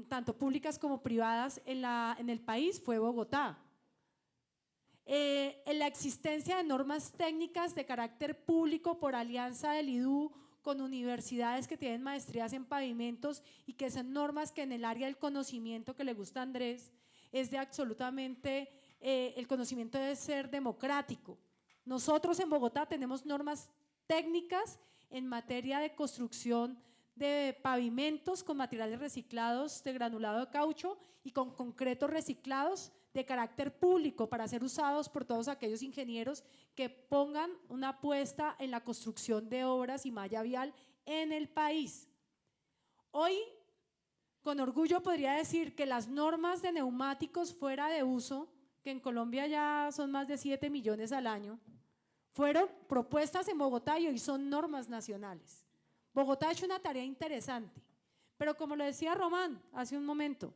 tanto públicas como privadas en el país fue Bogotá. En la existencia de normas técnicas de carácter público por alianza del IDU con universidades que tienen maestrías en pavimentos y que son normas que en el área del conocimiento que le gusta a Andrés es de absolutamente, el conocimiento debe ser democrático. Nosotros en Bogotá tenemos normas técnicas en materia de construcción de pavimentos con materiales reciclados de granulado de caucho y con concretos reciclados de carácter público para ser usados por todos aquellos ingenieros que pongan una apuesta en la construcción de obras y malla vial en el país. Hoy, con orgullo podría decir que las normas de neumáticos fuera de uso, que en Colombia ya son más de 7 millones al año, fueron propuestas en Bogotá y hoy son normas nacionales. Bogotá ha hecho una tarea interesante, pero como lo decía Román hace un momento,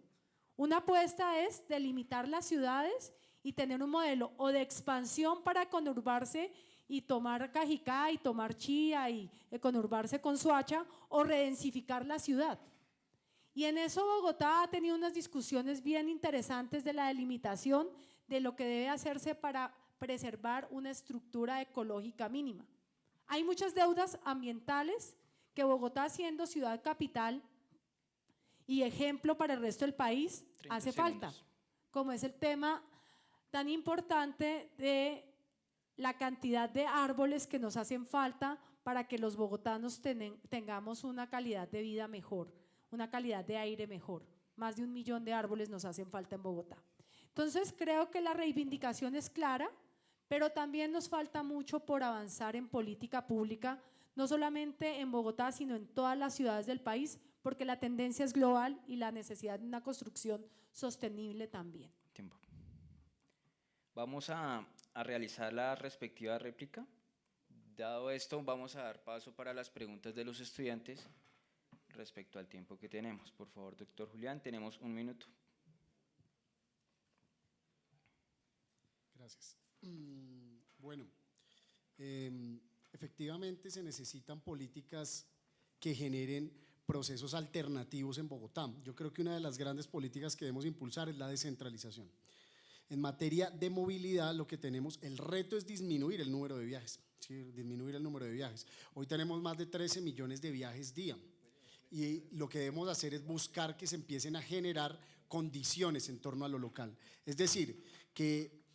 una apuesta es delimitar las ciudades y tener un modelo o de expansión para conurbarse y tomar Cajicá y tomar Chía y conurbarse con Soacha, o redensificar la ciudad. Y en eso Bogotá ha tenido unas discusiones bien interesantes de la delimitación de lo que debe hacerse para preservar una estructura ecológica mínima. Hay muchas deudas ambientales que Bogotá, siendo ciudad capital y ejemplo para el resto del país, hace falta, como es el tema tan importante de la cantidad de árboles que nos hacen falta para que los bogotanos tengamos una calidad de vida mejor, una calidad de aire mejor. Más de 1 millón de árboles nos hacen falta en Bogotá. Entonces creo que la reivindicación es clara, pero también nos falta mucho por avanzar en política pública, no solamente en Bogotá, sino en todas las ciudades del país, porque la tendencia es global y la necesidad de una construcción sostenible también. Tiempo. Vamos a realizar la respectiva réplica. Dado esto, vamos a dar paso para las preguntas de los estudiantes respecto al tiempo que tenemos. Por favor, doctor Julián, tenemos 1 minuto. Gracias. Bueno, efectivamente se necesitan políticas que generen procesos alternativos en Bogotá. Yo creo que una de las grandes políticas que debemos impulsar es la descentralización. En materia de movilidad, lo que tenemos, el reto es disminuir el número de viajes, ¿sí? Disminuir el número de viajes. Hoy tenemos más de 13 millones de viajes día y lo que debemos hacer es buscar que se empiecen a generar condiciones en torno a lo local. Es decir, que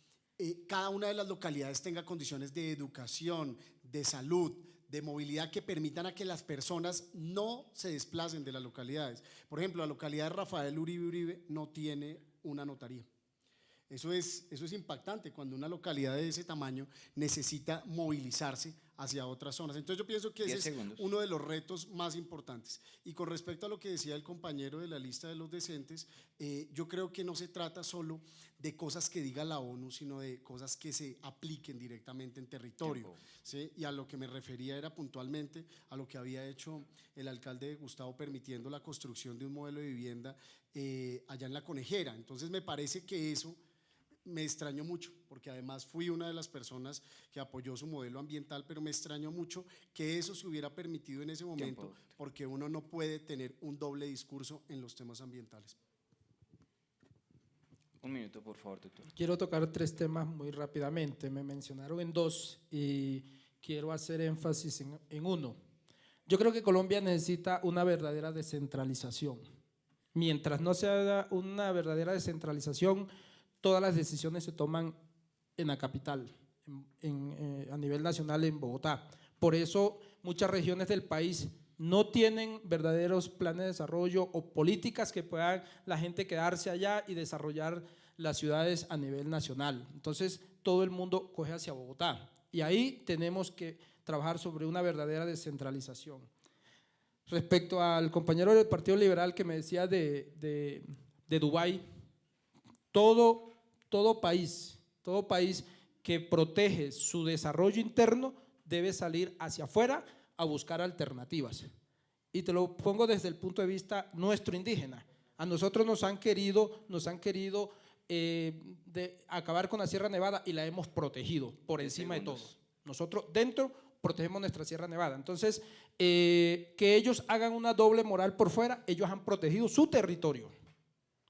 cada una de las localidades tenga condiciones de educación, de salud, de movilidad que permitan a que las personas no se desplacen de las localidades. Por ejemplo, la localidad de Rafael Uribe Uribe no tiene una notaría. Eso es impactante cuando una localidad de ese tamaño necesita movilizarse hacia otras zonas. Entonces yo pienso que ese es uno de los retos más importantes. Y con respecto a lo que decía el compañero de la lista de los decentes, yo creo que no se trata solo de cosas que diga la ONU, sino de cosas que se apliquen directamente en territorio, ¿sí? Y a lo que me refería era puntualmente a lo que había hecho el alcalde de Gustavo permitiendo la construcción de un modelo de vivienda allá en La Conejera. Entonces me parece que eso me extrañó mucho, porque además fui una de las personas que apoyó su modelo ambiental, pero me extrañó mucho que eso se hubiera permitido en ese momento, porque uno no puede tener un doble discurso en los temas ambientales. 1 minuto, por favor, doctor. Quiero tocar 3 temas muy rápidamente, me mencionaron en 2 y quiero hacer énfasis en uno. Yo creo que Colombia necesita una verdadera descentralización. Mientras no se haga una verdadera descentralización, todas las decisiones se toman en la capital, a nivel nacional en Bogotá. Por eso muchas regiones del país no tienen verdaderos planes de desarrollo o políticas que puedan la gente quedarse allá y desarrollar las ciudades a nivel nacional. Entonces todo el mundo coge hacia Bogotá y ahí tenemos que trabajar sobre una verdadera descentralización. Respecto al compañero del Partido Liberal que me decía de Dubái, todo país que protege su desarrollo interno debe salir hacia afuera a buscar alternativas. Y te lo pongo desde el punto de vista nuestro indígena. A nosotros nos han querido acabar con la Sierra Nevada y la hemos protegido por encima de todo. Nosotros dentro protegemos nuestra Sierra Nevada. Entonces, que ellos hagan una doble moral por fuera, ellos han protegido su territorio.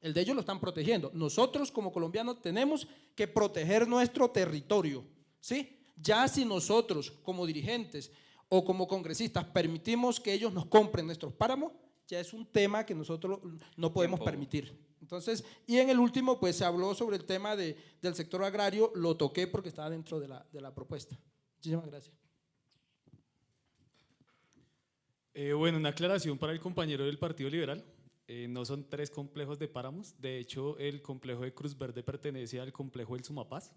El de ellos lo están protegiendo. Nosotros como colombianos tenemos que proteger nuestro territorio, ¿sí? Ya si nosotros como dirigentes o como congresistas permitimos que ellos nos compren nuestros páramos, ya es un tema que nosotros no podemos permitir. Entonces, y en el último, pues se habló sobre el tema del sector agrario, lo toqué porque estaba dentro de la propuesta. Muchísimas gracias. Bueno, una aclaración para el compañero del Partido Liberal. No son 3 complejos de páramos, de hecho el complejo de Cruz Verde pertenece al complejo del Sumapaz,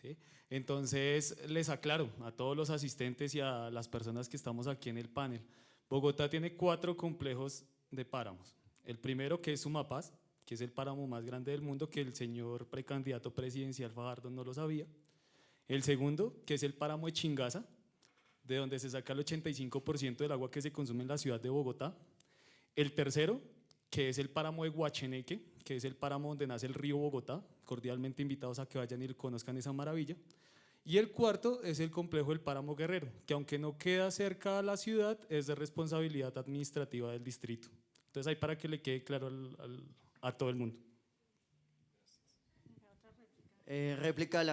¿sí? Entonces les aclaro a todos los asistentes y a las personas que estamos aquí en el panel, Bogotá tiene 4 complejos de páramos. El primero, que es Sumapaz, que es el páramo más grande del mundo, que el señor precandidato presidencial Fajardo no lo sabía. El segundo, que es el páramo de Chingaza, de donde se saca el 85% del agua que se consume en la ciudad de Bogotá. El tercero, que es el páramo de Guacheneque, que es el páramo donde nace el río Bogotá, cordialmente invitados a que vayan y conozcan esa maravilla. Y el cuarto es el complejo del páramo Guerrero, que aunque no queda cerca a la ciudad, es de responsabilidad administrativa del distrito. Entonces ahí para que le quede claro a todo el mundo. Réplica.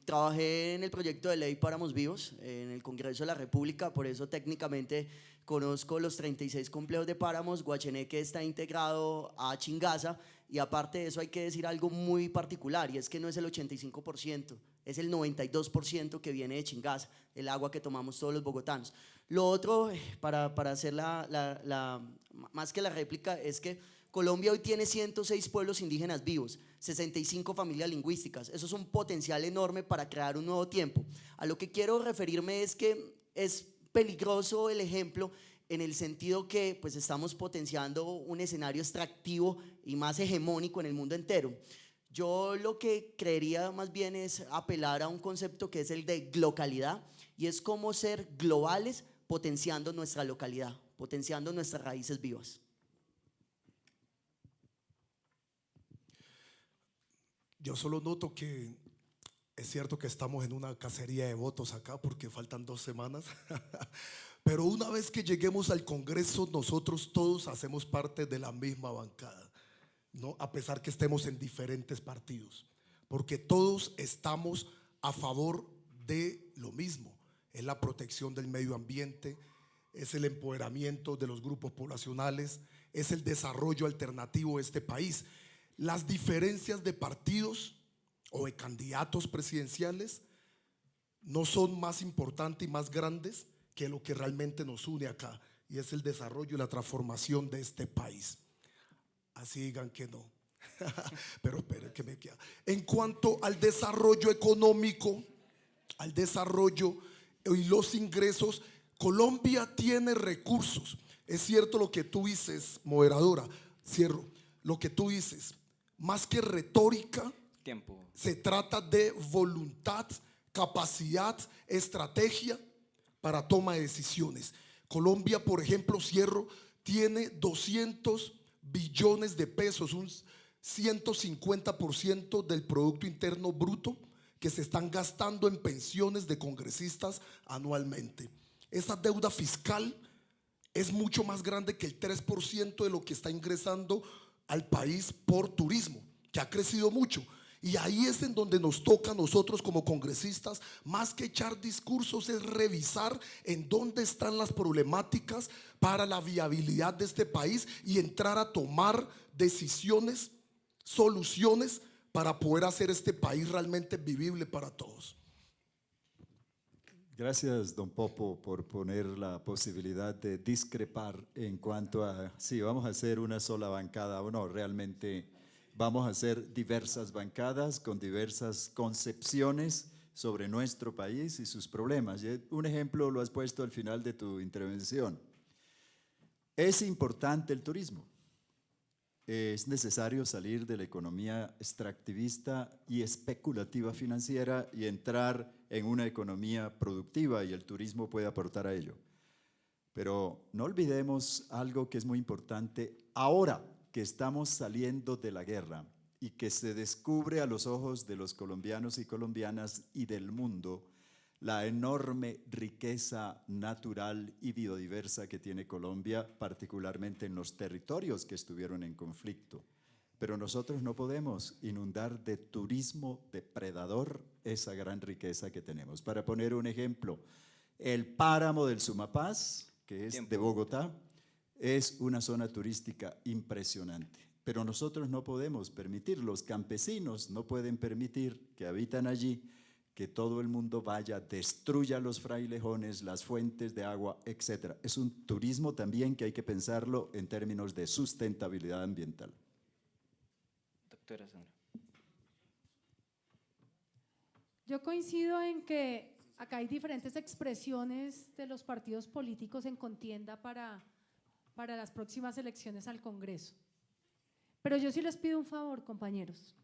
Trabajé en el proyecto de ley Páramos Vivos en el Congreso de la República, por eso técnicamente conozco los 36 complejos de páramos. Guacheneque está integrado a Chingaza y aparte de eso hay que decir algo muy particular y es que no es el 85%, es el 92% que viene de Chingaza, el agua que tomamos todos los bogotanos. Lo otro, para hacer más que la réplica, es que Colombia hoy tiene 106 pueblos indígenas vivos, 65 familias lingüísticas. Eso es un potencial enorme para crear un nuevo tiempo. A lo que quiero referirme es que es peligroso el ejemplo en el sentido que pues, estamos potenciando un escenario extractivo y más hegemónico en el mundo entero. Yo lo que creería más bien es apelar a un concepto que es el de glocalidad y es cómo ser globales potenciando nuestra localidad, potenciando nuestras raíces vivas. Yo solo noto que es cierto que estamos en una cacería de votos acá porque faltan 2 semanas, pero una vez que lleguemos al Congreso nosotros todos hacemos parte de la misma bancada, ¿no? A pesar que estemos en diferentes partidos, porque todos estamos a favor de lo mismo, es la protección del medio ambiente, es el empoderamiento de los grupos poblacionales, es el desarrollo alternativo de este país. Las diferencias de partidos o de candidatos presidenciales no son más importantes y más grandes que lo que realmente nos une acá, y es el desarrollo y la transformación de este país. Así digan que no. Pero esperen que me queda. En cuanto al desarrollo económico, al desarrollo y los ingresos, Colombia tiene recursos. Es cierto lo que tú dices, moderadora, cierro, lo que tú dices. Más que retórica, se trata de voluntad, capacidad, estrategia para toma de decisiones. Colombia, por ejemplo, cierro, tiene 200 billones de pesos, un 150% del Producto Interno Bruto que se están gastando en pensiones de congresistas anualmente. Esa deuda fiscal es mucho más grande que el 3% de lo que está ingresando al país por turismo, que ha crecido mucho. Y ahí es en donde nos toca a nosotros como congresistas, más que echar discursos, es revisar en dónde están las problemáticas para la viabilidad de este país y entrar a tomar decisiones, soluciones para poder hacer este país realmente vivible para todos. Gracias, don Popo, por poner la posibilidad de discrepar en cuanto a si vamos a hacer una sola bancada o no. Realmente vamos a hacer diversas bancadas con diversas concepciones sobre nuestro país y sus problemas. Y un ejemplo lo has puesto al final de tu intervención. Es importante el turismo. Es necesario salir de la economía extractivista y especulativa financiera y entrar en una economía productiva, y el turismo puede aportar a ello. Pero no olvidemos algo que es muy importante ahora que estamos saliendo de la guerra y que se descubre a los ojos de los colombianos y colombianas y del mundo la enorme riqueza natural y biodiversa que tiene Colombia, particularmente en los territorios que estuvieron en conflicto. Pero nosotros no podemos inundar de turismo depredador esa gran riqueza que tenemos. Para poner un ejemplo, el páramo del Sumapaz, que es de Bogotá, es una zona turística impresionante. Pero nosotros no podemos permitir, los campesinos no pueden permitir que habitan allí, que todo el mundo vaya, destruya los frailejones, las fuentes de agua, etc. Es un turismo también que hay que pensarlo en términos de sustentabilidad ambiental. Doctora Sandra. Yo coincido en que acá hay diferentes expresiones de los partidos políticos en contienda para las próximas elecciones al Congreso. Pero yo sí les pido un favor, compañeros.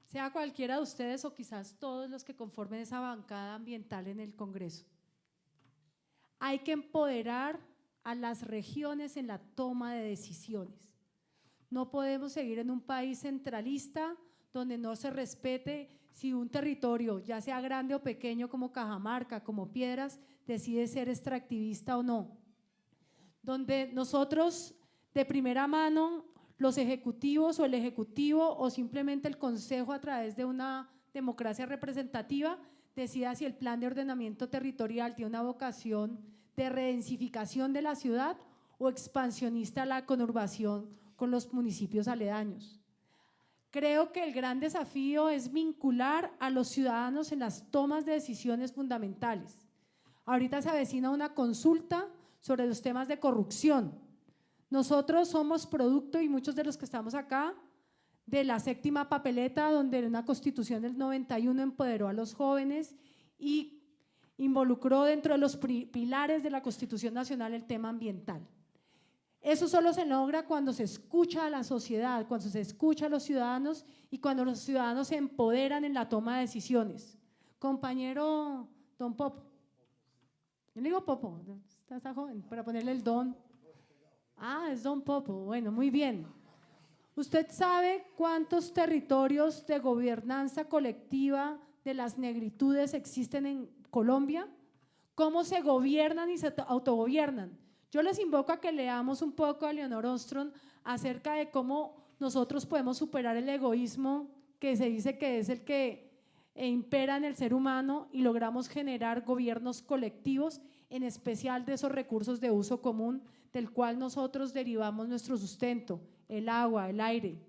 Sea cualquiera de ustedes o quizás todos los que conformen esa bancada ambiental en el Congreso. Hay que empoderar a las regiones en la toma de decisiones. No podemos seguir en un país centralista donde no se respete si un territorio, ya sea grande o pequeño como Cajamarca, como Piedras, decide ser extractivista o no. Donde nosotros de primera mano, los ejecutivos o el ejecutivo o simplemente el consejo a través de una democracia representativa decida si el plan de ordenamiento territorial tiene una vocación de redensificación de la ciudad o expansionista a la conurbación con los municipios aledaños. Creo que el gran desafío es vincular a los ciudadanos en las tomas de decisiones fundamentales. Ahorita se avecina una consulta sobre los temas de corrupción. Nosotros somos producto, y muchos de los que estamos acá, de la séptima papeleta, donde una constitución del 91 empoderó a los jóvenes y involucró dentro de los pilares de la Constitución Nacional el tema ambiental. Eso solo se logra cuando se escucha a la sociedad, cuando se escucha a los ciudadanos y cuando los ciudadanos se empoderan en la toma de decisiones. Compañero Don Popo, yo le digo Popo, está joven, para ponerle el don. Ah, es Don Popo, bueno, muy bien. ¿Usted sabe cuántos territorios de gobernanza colectiva de las negritudes existen en Colombia? ¿Cómo se gobiernan y se autogobiernan? Yo les invoco a que leamos un poco a Leonor Ostrom acerca de cómo nosotros podemos superar el egoísmo que se dice que es el que impera en el ser humano y logramos generar gobiernos colectivos, en especial de esos recursos de uso común del cual nosotros derivamos nuestro sustento, el agua, el aire,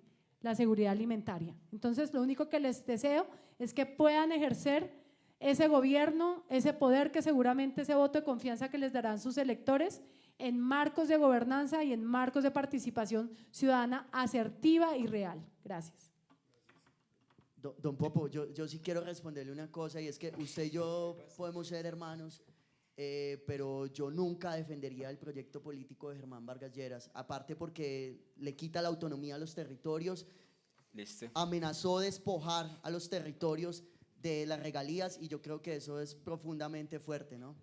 la seguridad alimentaria. Entonces, lo único que les deseo es que puedan ejercer ese gobierno, ese poder que seguramente ese voto de confianza que les darán sus electores en marcos de gobernanza y en marcos de participación ciudadana asertiva y real. Gracias. Don Popo, yo sí quiero responderle una cosa, y es que usted y yo podemos ser hermanos, pero yo nunca defendería el proyecto político de Germán Vargas Lleras, aparte porque le quita la autonomía a los territorios. Listo. Amenazó despojar a los territorios de las regalías, y yo creo que eso es profundamente fuerte, ¿no?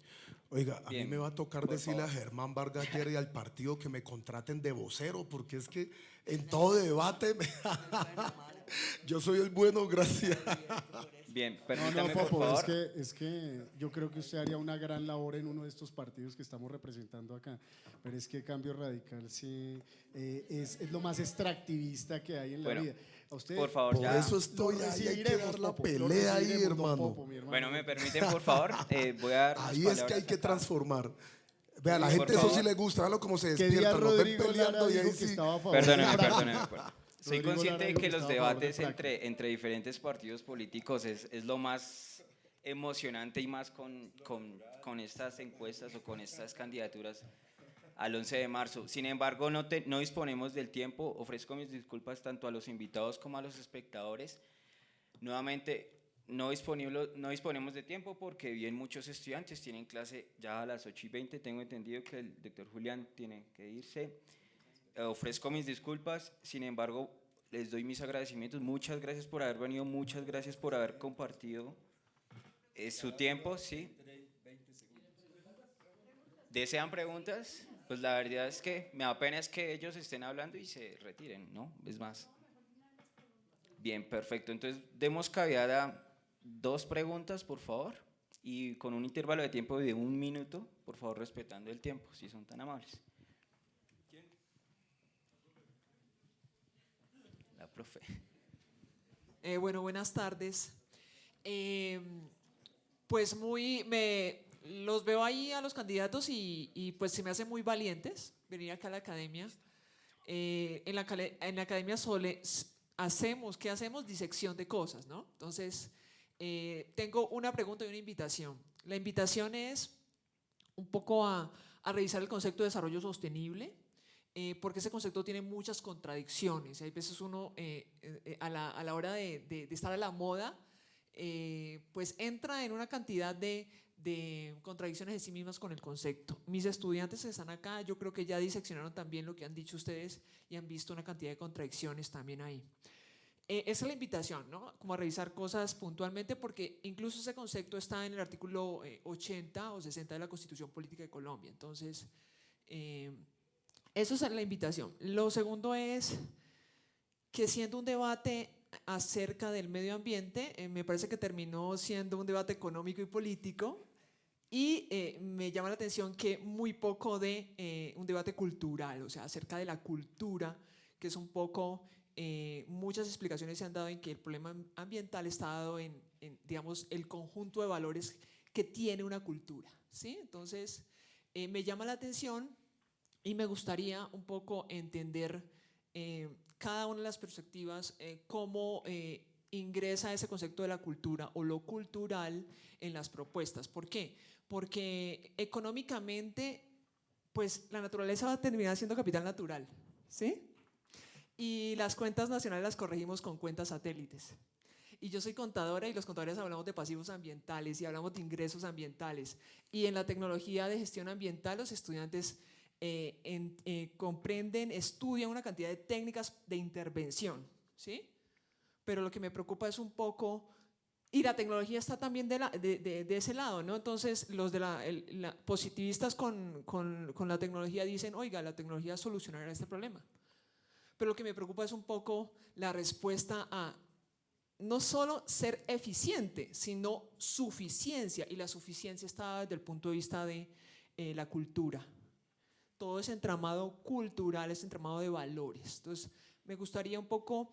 Oiga, a Bien, mí me va a tocar por decirle favor. a Germán Vargas Lleras y al partido que me contraten de vocero, porque es que en todo debate yo soy el bueno, gracias. Bien, No, permítame, por Popo, favor. es que yo creo que usted haría una gran labor en uno de estos partidos que estamos representando acá, pero es que Cambio Radical sí es lo más extractivista que hay en la Bueno, vida. A usted, por favor, Por ya. eso estoy lo ahí, hay que recibiremos, dar la Popo, lo pelea ahí, recibiremos, don hermano. Popo, mi hermano. Bueno, me permiten, por favor, voy a dar unas Ahí es que hay palabras que acá. transformar. Vea, a la Por gente eso favor. sí le gusta, véalo cómo se ¿Qué día despiertan, nos ven Rodrigo Lara peleando y dijo ahí que sí. estaba a favor? Perdóneme. Soy Rodrigo consciente Lara de dijo que que los estaba a favor debates del Prac. entre diferentes partidos políticos es lo más emocionante, y más con estas encuestas o con estas candidaturas al 11 de marzo. Sin embargo, no disponemos del tiempo. Ofrezco mis disculpas tanto a los invitados como a los espectadores. Nuevamente, no disponemos de tiempo porque bien muchos estudiantes tienen clase ya a las 8:20. Tengo entendido que el doctor Julián tiene que irse. Ofrezco mis disculpas, sin embargo, les doy mis agradecimientos. Muchas gracias por haber venido, muchas gracias por haber compartido su tiempo, ¿sí? ¿Desean preguntas? Pues la verdad es que me da pena es que ellos estén hablando y se retiren, ¿no? Es más. Bien, perfecto. Entonces, demos cavidad a 2 preguntas, por favor. y con un intervalo de tiempo de 1 minuto, por favor respetando el tiempo, si son tan amables. La profe. Bueno, buenas tardes. Pues los veo ahí a los candidatos y pues se me hacen muy valientes venir acá a la academia. En la academia ¿qué hacemos? Disección de cosas, ¿no? Entonces, tengo una pregunta y una invitación. La invitación es un poco a revisar el concepto de desarrollo sostenible, porque ese concepto tiene muchas contradicciones. Hay veces uno, a la hora de estar a la moda, pues entra en una cantidad de contradicciones de sí mismas con el concepto. Mis estudiantes que están acá, yo creo que ya diseccionaron también lo que han dicho ustedes y han visto una cantidad de contradicciones también ahí. Esa es la invitación, ¿no? Como a revisar cosas puntualmente, porque incluso ese concepto está en el artículo 80 o 60 de la Constitución Política de Colombia. Entonces, eso es la invitación. Lo segundo es que, siendo un debate acerca del medio ambiente, me parece que terminó siendo un debate económico y político, y me llama la atención que muy poco de un debate cultural, o sea, acerca de la cultura, que es un poco, muchas explicaciones se han dado en que el problema ambiental está dado en, digamos, el conjunto de valores que tiene una cultura, ¿sí? Entonces, me llama la atención y me gustaría un poco entender cada una de las perspectivas, cómo ingresa ese concepto de la cultura o lo cultural en las propuestas. ¿Por qué? Porque económicamente, pues la naturaleza va a terminar siendo capital natural, ¿sí? Y las cuentas nacionales las corregimos con cuentas satélites. Y yo soy contadora, y los contadores hablamos de pasivos ambientales y hablamos de ingresos ambientales. Y en la tecnología de gestión ambiental, los estudiantes comprenden, estudian una cantidad de técnicas de intervención, ¿sí? Pero lo que me preocupa es un poco, y la tecnología está también de ese lado, ¿no? Entonces, los positivistas con la tecnología dicen, oiga, la tecnología solucionará este problema. Pero lo que me preocupa es un poco la respuesta a no solo ser eficiente, sino suficiencia, y la suficiencia está desde el punto de vista de la cultura. Todo ese entramado cultural, ese entramado de valores. Entonces, me gustaría un poco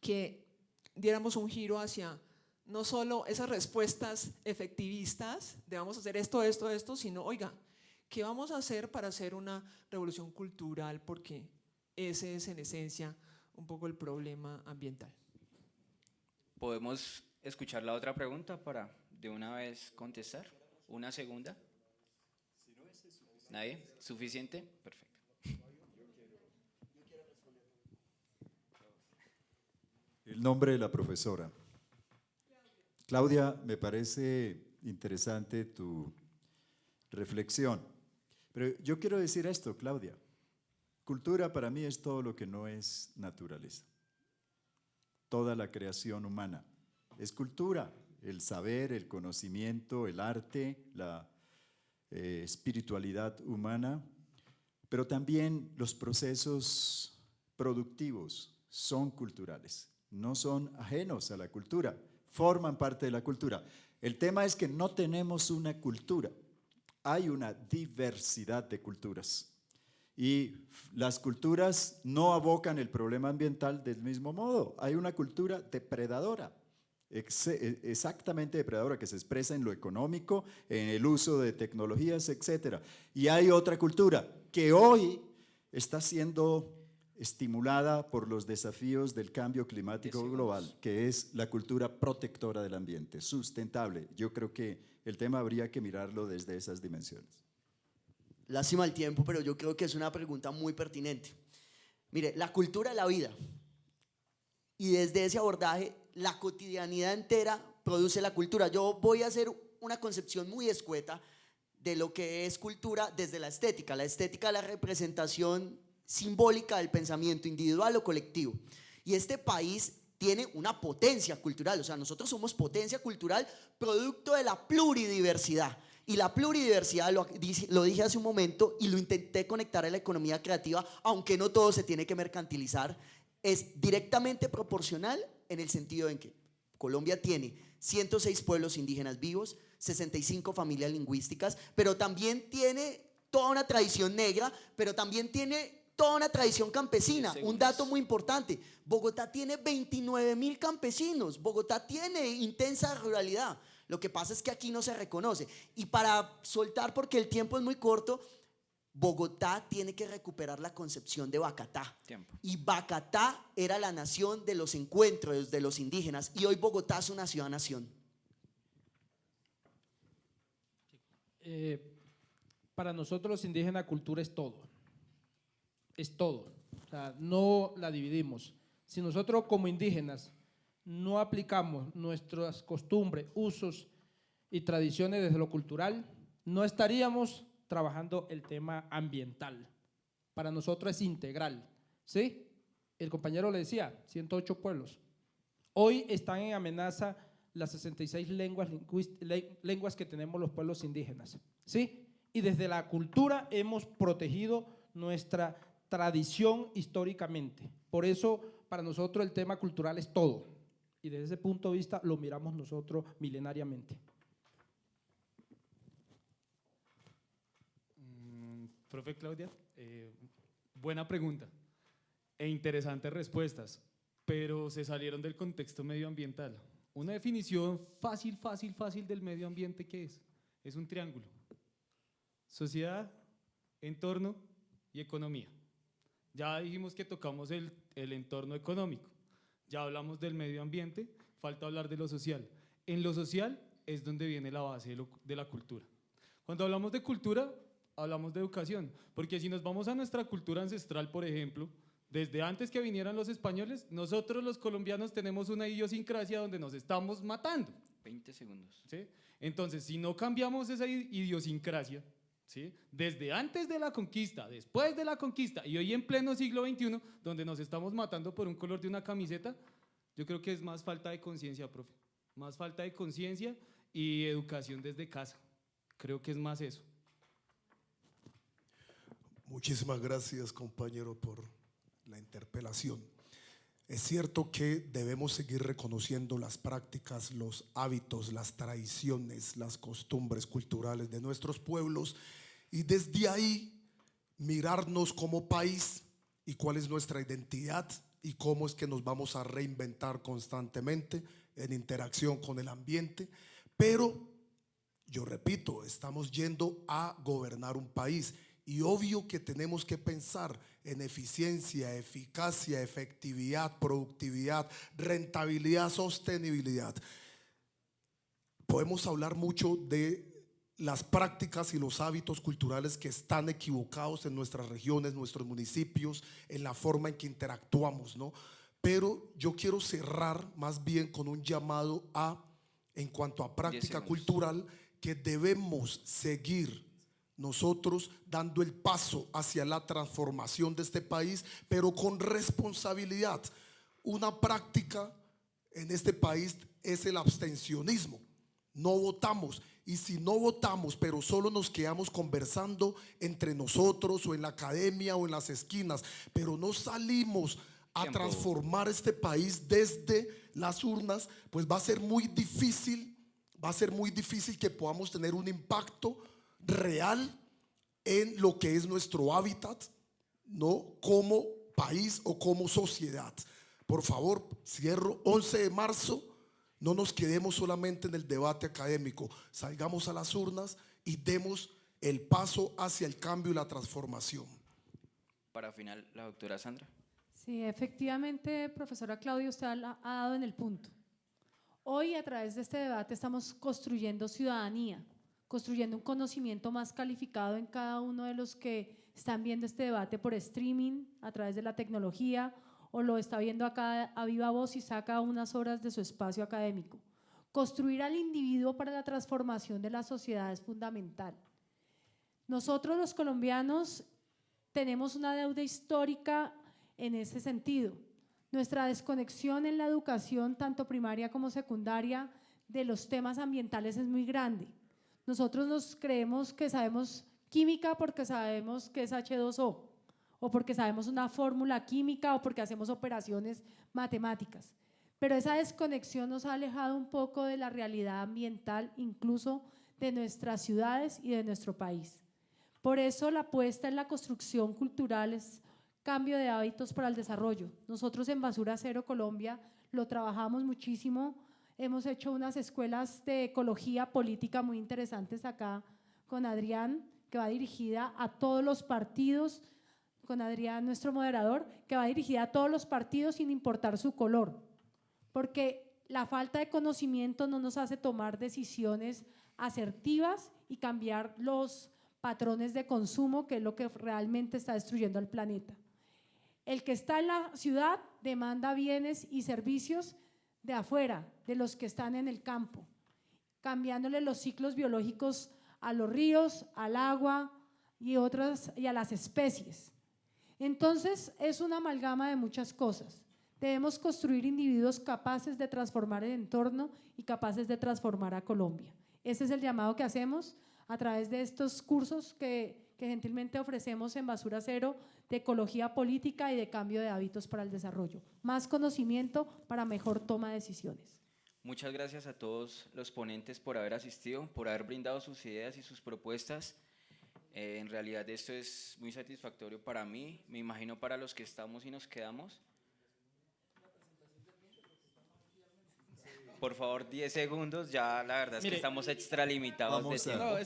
que diéramos un giro hacia no solo esas respuestas efectivistas de vamos a hacer esto, esto, esto, sino, oiga, ¿qué vamos a hacer para hacer una revolución cultural? Porque ese es en esencia un poco el problema ambiental. ¿Podemos escuchar la otra pregunta para de una vez contestar? ¿Una segunda? ¿Nadie? ¿Suficiente? Perfecto. El nombre de la profesora. Claudia, me parece interesante tu reflexión, pero yo quiero decir esto, Claudia. Cultura para mí es todo lo que no es naturaleza. Toda la creación humana es cultura, el saber, el conocimiento, el arte, la espiritualidad humana, pero también los procesos productivos son culturales, no son ajenos a la cultura, forman parte de la cultura. El tema es que no tenemos una cultura, hay una diversidad de culturas. Y las culturas no abocan el problema ambiental del mismo modo. Hay una cultura depredadora, exactamente depredadora, que se expresa en lo económico, en el uso de tecnologías, etc. Y hay otra cultura que hoy está siendo estimulada por los desafíos del cambio climático global, que es la cultura protectora del ambiente, sustentable. Yo creo que el tema habría que mirarlo desde esas dimensiones. Lástima el tiempo, pero yo creo que es una pregunta muy pertinente. Mire, la cultura es la vida, y desde ese abordaje, la cotidianidad entera produce la cultura. Yo voy a hacer una concepción muy escueta de lo que es cultura desde la estética. La estética es la representación simbólica del pensamiento individual o colectivo. Y este país tiene una potencia cultural, o sea, nosotros somos potencia cultural producto de la pluridiversidad. Y la pluridiversidad, lo dije hace un momento y lo intenté conectar a la economía creativa, aunque no todo se tiene que mercantilizar, es directamente proporcional en el sentido en que Colombia tiene 106 pueblos indígenas vivos, 65 familias lingüísticas, pero también tiene toda una tradición negra, pero también tiene toda una tradición campesina. Un dato muy importante, Bogotá tiene 29.000 campesinos, Bogotá tiene intensa ruralidad. Lo que pasa es que aquí no se reconoce. Y para soltar, porque el tiempo es muy corto, Bogotá tiene que recuperar la concepción de Bacatá. Tiempo. Y Bacatá era la nación de los encuentros de los indígenas, y hoy Bogotá es una ciudad-nación. Para nosotros los indígenas, cultura es todo. Es todo. O sea, no la dividimos. Si nosotros como indígenas no aplicamos nuestras costumbres, usos y tradiciones desde lo cultural, no estaríamos trabajando el tema ambiental. Para nosotros es integral, ¿sí? El compañero le decía, 108 pueblos. Hoy están en amenaza las 66 lenguas que tenemos los pueblos indígenas, ¿sí? Y desde la cultura hemos protegido nuestra tradición históricamente. Por eso, para nosotros el tema cultural es todo. Y desde ese punto de vista lo miramos nosotros milenariamente. Profe Claudia, buena pregunta e interesantes respuestas, pero se salieron del contexto medioambiental. Una definición fácil del medio ambiente, ¿qué es? Es un triángulo: sociedad, entorno y economía. Ya dijimos que tocamos el entorno económico, ya hablamos del medio ambiente, falta hablar de lo social. En lo social es donde viene la base de la cultura. Cuando hablamos de cultura, hablamos de educación, porque si nos vamos a nuestra cultura ancestral, por ejemplo, desde antes que vinieran los españoles, nosotros los colombianos tenemos una idiosincrasia donde nos estamos matando. 20 segundos. ¿Sí? Entonces, si no cambiamos esa idiosincrasia, ¿sí? Desde antes de la conquista, después de la conquista y hoy en pleno siglo XXI, donde nos estamos matando por un color de una camiseta, yo creo que es más falta de conciencia, profe. Más falta de conciencia y educación desde casa. Creo que es más eso. Muchísimas gracias, compañero, por la interpelación. Es cierto que debemos seguir reconociendo las prácticas, los hábitos, las tradiciones, las costumbres culturales de nuestros pueblos y desde ahí mirarnos como país y cuál es nuestra identidad y cómo es que nos vamos a reinventar constantemente en interacción con el ambiente. Pero, yo repito, estamos yendo a gobernar un país y obvio que tenemos que pensar en eficiencia, eficacia, efectividad, productividad, rentabilidad, sostenibilidad. Podemos hablar mucho de las prácticas y los hábitos culturales que están equivocados en nuestras regiones, nuestros municipios, en la forma en que interactuamos, ¿no? Pero yo quiero cerrar más bien con un llamado en cuanto a práctica cultural, que debemos seguir nosotros dando el paso hacia la transformación de este país, pero con responsabilidad. Una práctica en este país es el abstencionismo. No votamos, y si no votamos, pero solo nos quedamos conversando entre nosotros o en la academia o en las esquinas, pero no salimos a transformar este país desde las urnas, pues va a ser muy difícil que podamos tener un impacto real en lo que es nuestro hábitat, ¿no? Como país o como sociedad. Por favor, cierro, 11 de marzo, no nos quedemos solamente en el debate académico, salgamos a las urnas y demos el paso hacia el cambio y la transformación. Para final, la doctora Sandra. Sí, efectivamente, profesora Claudia, usted ha dado en el punto. Hoy, a través de este debate, estamos construyendo ciudadanía, construyendo un conocimiento más calificado en cada uno de los que están viendo este debate por streaming, a través de la tecnología, o lo está viendo acá a viva voz y saca unas horas de su espacio académico. Construir al individuo para la transformación de la sociedad es fundamental. Nosotros los colombianos tenemos una deuda histórica en ese sentido. Nuestra desconexión en la educación, tanto primaria como secundaria, de los temas ambientales es muy grande. Nosotros nos creemos que sabemos química porque sabemos que es H2O, o porque sabemos una fórmula química, o porque hacemos operaciones matemáticas. pero esa desconexión nos ha alejado un poco de la realidad ambiental, incluso de nuestras ciudades y de nuestro país. Por eso la apuesta en la construcción cultural es cambio de hábitos para el desarrollo. Nosotros en Basura Cero Colombia lo trabajamos muchísimo, hemos hecho unas escuelas de ecología política muy interesantes acá con Adrián, que va dirigida a todos los partidos, con Adrián, nuestro moderador, que va dirigida a todos los partidos sin importar su color, porque la falta de conocimiento no nos hace tomar decisiones asertivas y cambiar los patrones de consumo, que es lo que realmente está destruyendo al planeta. El que está en la ciudad demanda bienes y servicios de afuera, de los que están en el campo, cambiándole los ciclos biológicos a los ríos, al agua y a las especies. Entonces, es una amalgama de muchas cosas. Debemos construir individuos capaces de transformar el entorno y capaces de transformar a Colombia. Ese es el llamado que hacemos a través de estos cursos que gentilmente ofrecemos en Basura Cero, de ecología política y de cambio de hábitos para el desarrollo. Más conocimiento para mejor toma de decisiones. Muchas gracias a todos los ponentes por haber asistido, por haber brindado sus ideas y sus propuestas. En realidad esto es muy satisfactorio para mí, me imagino para los que estamos y nos quedamos. Por favor, 10 segundos, ya la verdad es que estamos extralimitados de tiempo.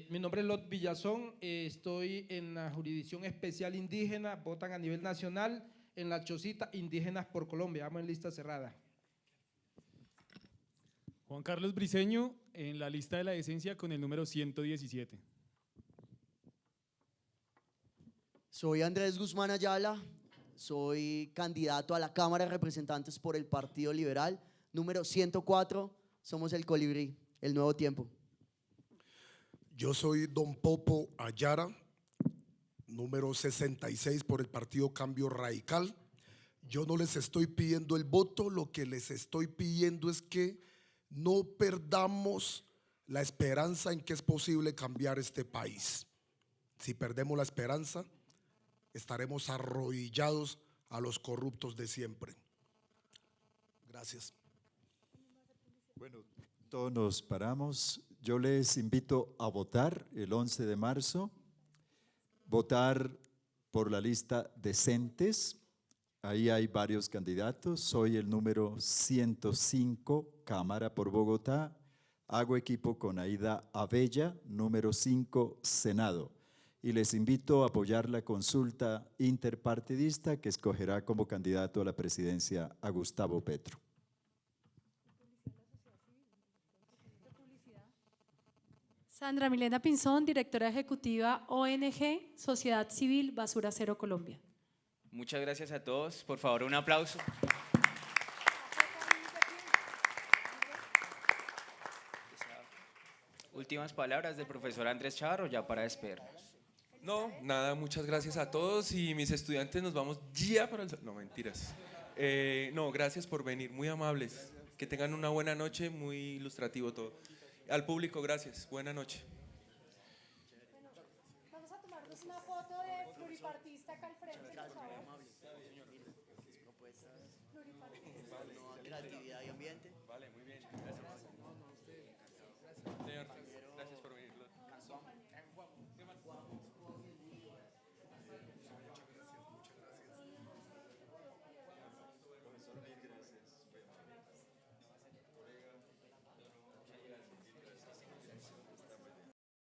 Mi nombre es Lot Villazón, estoy en la Jurisdicción Especial Indígena, votan a nivel nacional en la Chocita Indígenas por Colombia, vamos en lista cerrada. Juan Carlos Briceño, en la lista de la decencia con el número 117. Soy Andrés Guzmán Ayala, soy candidato a la Cámara de Representantes por el Partido Liberal, número 104, somos el Colibrí, el Nuevo Tiempo. Yo soy Don Popo Ayara, número 66 por el Partido Cambio Radical. Yo no les estoy pidiendo el voto, lo que les estoy pidiendo es que no perdamos la esperanza en que es posible cambiar este país. Si perdemos la esperanza, estaremos arrodillados a los corruptos de siempre. Gracias. Bueno, todos nos paramos. Yo les invito a votar el 11 de marzo, votar por la lista Decentes. Ahí hay varios candidatos. Soy el número 105, Cámara por Bogotá. Hago equipo con Aida Abella, número 5, Senado. Y les invito a apoyar la consulta interpartidista que escogerá como candidato a la presidencia a Gustavo Petro. Sandra Milena Pinzón, directora ejecutiva ONG Sociedad Civil Basura Cero Colombia. Muchas gracias a todos. Por favor, un aplauso. Últimas palabras del profesor Andrés Chavarro ya para despedirnos. No, nada, muchas gracias a todos y mis estudiantes nos vamos ya para el... No, mentiras. No, gracias por venir, muy amables. Que tengan una buena noche, muy ilustrativo todo. Al público, gracias. Buena noche. Vamos a tomarnos una foto de pluripartista acá al frente, por favor. Creatividad y ambiente. Vale, muy bien. Gracias.